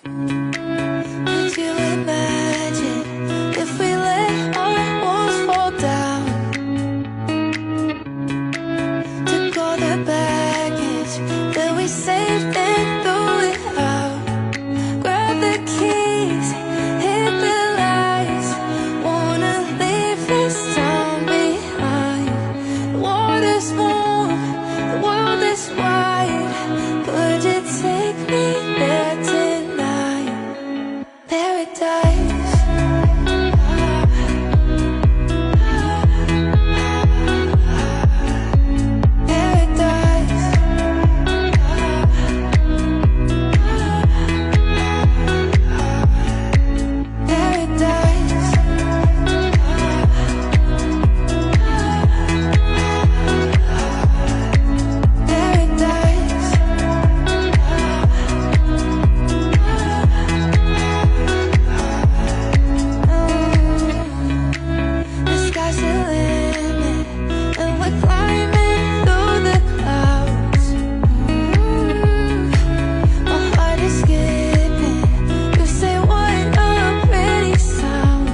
Could you imagine if we let our walls fall down? Took all the baggage that we saved and threw it out. Grab the keys, hit the lights. Wanna leave this town behind. The water's warm, the world is wide. Could you take me there tonight? Paradise. Paradise. Paradise. Paradise. The sky's the limit, and we're climbing through the clouds. My heart is skipping. You say what a pretty sound.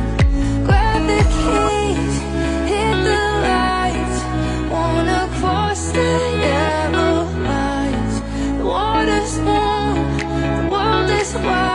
Grab the keys, hit the lights. Wanna cross the yellow lines. The water's warm, the world is wide.